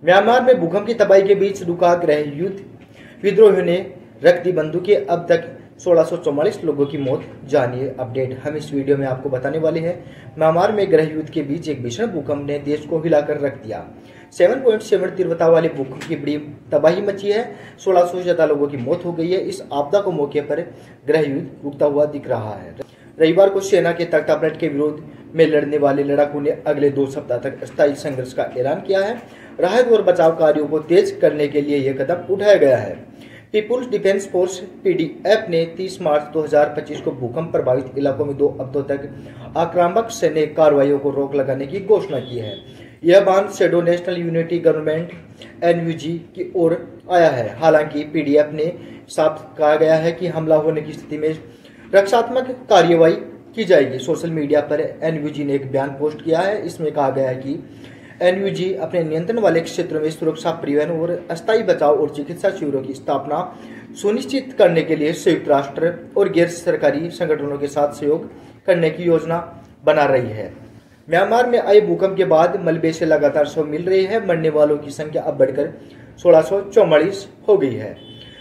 Myanmar में भूकंप की तबाही के बीच रुका गृह युद्ध, विद्रोहियों ने रख दी बंदूकें, अब तक 1644 लोगों की मौत। जानिए अपडेट हम इस वीडियो में आपको बताने वाले हैं। म्यांमार में गृह युद्ध के बीच एक भीषण भूकंप ने देश को हिलाकर रख दिया। 7.7 तीव्रता वाले भूकंप की बड़ी तबाही मची है। 1600 से ज्यादा लोगों की मौत हो गई है। इस आपदा को मौके पर गृह युद्ध रुकता हुआ दिख रहा है। रविवार को सेना के तख्तापलट के विरोध में लड़ने वाले लड़ाकों ने अगले 2 सप्ताह तक अस्थायी संघर्ष का ऐलान किया है। राहत और बचाव कार्यों को तेज करने के लिए यह कदम उठाया गया है। पीपुल्स डिफेंस फोर्स पीडीएफ ने 30 मार्च 2025 को भूकंप प्रभावित इलाकों में 2 हफ्तों तक आक्रामक सैन्य कार्रवाइयों को रोक लगाने की घोषणा की है। यह बयान शैडो नेशनल यूनिटी गवर्नमेंट एनयूजी की ओर आया है। हालांकि पीडीएफ ने साफ कहा गया है कि हमला होने की स्थिति में रक्षात्मक कार्यवाही की जाएगी। सोशल मीडिया पर एनयूजी ने एक बयान पोस्ट किया है। इसमें कहा गया है कि एनयूजी अपने नियंत्रण वाले क्षेत्रों में सुरक्षा, परिवहन और अस्थायी बचाव और चिकित्सा शिविरों की स्थापना सुनिश्चित करने के लिए संयुक्त राष्ट्र और गैर सरकारी संगठनों के साथ सहयोग करने की योजना बना रही है। म्यांमार में आए भूकंप के बाद मलबे से लगातार शव मिल रहे हैं। मरने वालों की संख्या अब बढ़कर 1644 हो गई है।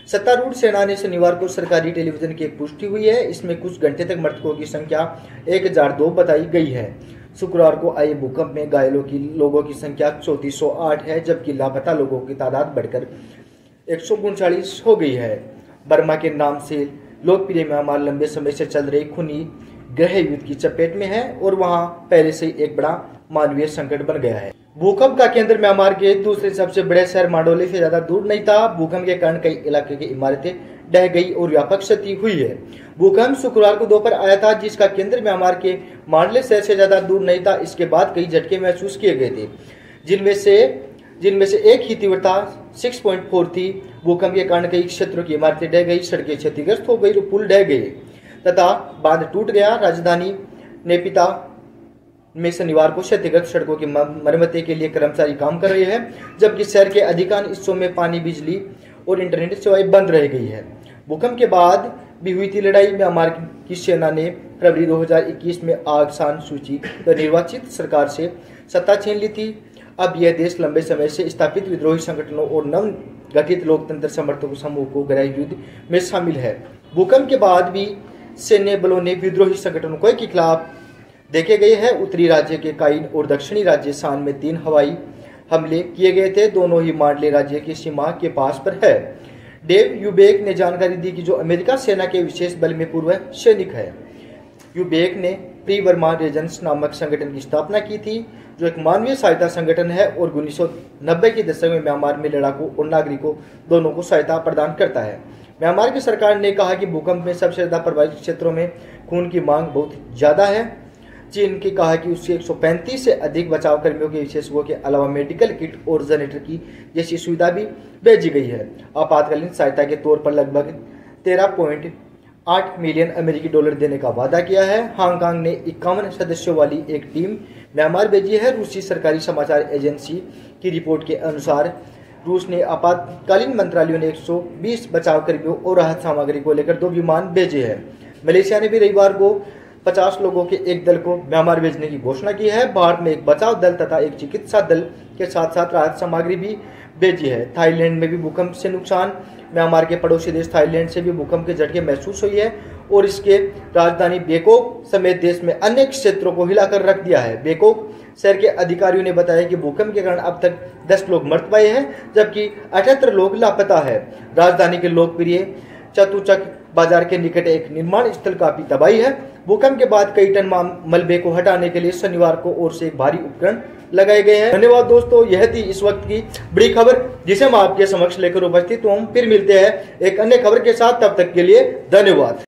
सत्तारूढ़ सेना ने शनिवार को सरकारी टेलीविजन की एक पुष्टि हुई है। इसमें कुछ घंटे तक मृतकों की संख्या 1002 बताई गई है। शुक्रवार को आए भूकंप में घायलों की लोगों की संख्या 3408 है, जबकि लापता लोगों की तादाद बढ़कर 139 हो गई है। बर्मा के नाम से लोकप्रिय म्यांमार लंबे समय से चल रहे खूनी गृह युद्ध की चपेट में है और वहां पहले से एक बड़ा मानवीय संकट बन गया है। भूकंप का केंद्र म्यांमार के दूसरे सबसे बड़े शहर मांडोले से ज्यादा दूर नहीं था। भूकंप के कारण कई इलाके की इमारतें ढह गई और व्यापक क्षति हुई है। भूकंप शुक्रवार को दोपहर आया था, जिसका केंद्र म्यांमार के मांडले शहर से ज्यादा दूर नहीं था। इसके बाद कई झटके महसूस किए गए थे, जिनमें से एक ही तीव्रता 6.4 थी। भूकंप के कारण कई क्षेत्रों की इमारतें ढह गई, सड़कें क्षतिग्रस्त हो गई और पुल ढह गए तथा बांध टूट गया। राजधानी नेपिता में शनिवार को क्षतिग्रस्त सड़कों की मरम्मत के लिए कर्मचारी काम कर रहे हैं, जबकि शहर के अधिकांश हिस्सों में पानी, बिजली और इंटरनेट सेवाएं बंद रह गई है। भूकंप के बाद भी हुई थी लड़ाई। म्यांमार की सेना ने फरवरी 2021 में आग सान सूची पर निर्वाचित सरकार से सत्ता छीन ली थी। अब यह देश लंबे समय से स्थापित विद्रोही संगठनों और नव गठित लोकतंत्र समर्थक समूह को गृह युद्ध में शामिल है। भूकंप के बाद भी सैन्य बलों ने विद्रोही संगठनों के खिलाफ देखे गए हैं। उत्तरी राज्य के काइन और दक्षिणी राज्य शान में 3 हवाई हमले किए गए थे। दोनों ही मांडले राज्य की सीमा के पास पर है। डेव यूबेक ने जानकारी दी कि जो अमेरिका सेना के विशेष बल में पूर्व सैनिक है। यूबेक ने प्री वर्मा रेजेंस नामक संगठन की स्थापना की थी, जो एक मानवीय सहायता संगठन है और 1990 के दशक में म्यांमार में लड़ाकों और नागरिकों दोनों को सहायता प्रदान करता है। म्यांमार की सरकार ने कहा कि भूकंप में सबसे ज्यादा प्रभावित क्षेत्रों में खून की मांग बहुत ज्यादा है। चीन की कहा कि उससे 135 से अधिक बचाव कर्मियों के विशेषज्ञों के अलावा मेडिकल किट और जनरेटर की जैसी सुविधा भी भेजी गई है। आपातकालीन सहायता के तौर पर लगभग 13.8 मिलियन अमेरिकी डॉलर देने का वादा किया है। हांगकांग ने 51 सदस्यों वाली एक टीम म्यांमार भेजी है। रूसी सरकारी समाचार एजेंसी की रिपोर्ट के अनुसार रूस ने आपातकालीन मंत्रालयों ने 120 बचाव कर्मियों और राहत सामग्री को लेकर 2 विमान भेजे हैं। मलेशिया ने भी रविवार को 50 लोगों के एक दल को म्यांमार भेजने की घोषणा की है। भारत में एक बचाव दल तथा एक चिकित्सा दल के साथ साथ राहत सामग्री भी भेजी है। थाईलैंड में भी भूकंप से नुकसान। म्यांमार के पड़ोसी देश थाईलैंड से भी भूकंप के झटके महसूस हुई है और इसके राजधानी बैंकॉक समेत देश में अन्य क्षेत्रों को हिलाकर रख दिया है। बैंकॉक शहर के अधिकारियों ने बताया कि भूकंप के कारण अब तक 10 लोग मर पाए हैं, जबकि 78 लोग लापता है। राजधानी के लोकप्रिय चतुचक बाजार के निकट एक निर्माण स्थल काफी तबाही है। भूकंप के बाद कई टन मलबे को हटाने के लिए शनिवार को ओर से एक भारी उपकरण लगाए गए हैं। धन्यवाद दोस्तों, यह थी इस वक्त की बड़ी खबर जिसे हम आपके समक्ष लेकर उपस्थित हूँ। फिर मिलते हैं एक अन्य खबर के साथ, तब तक के लिए धन्यवाद।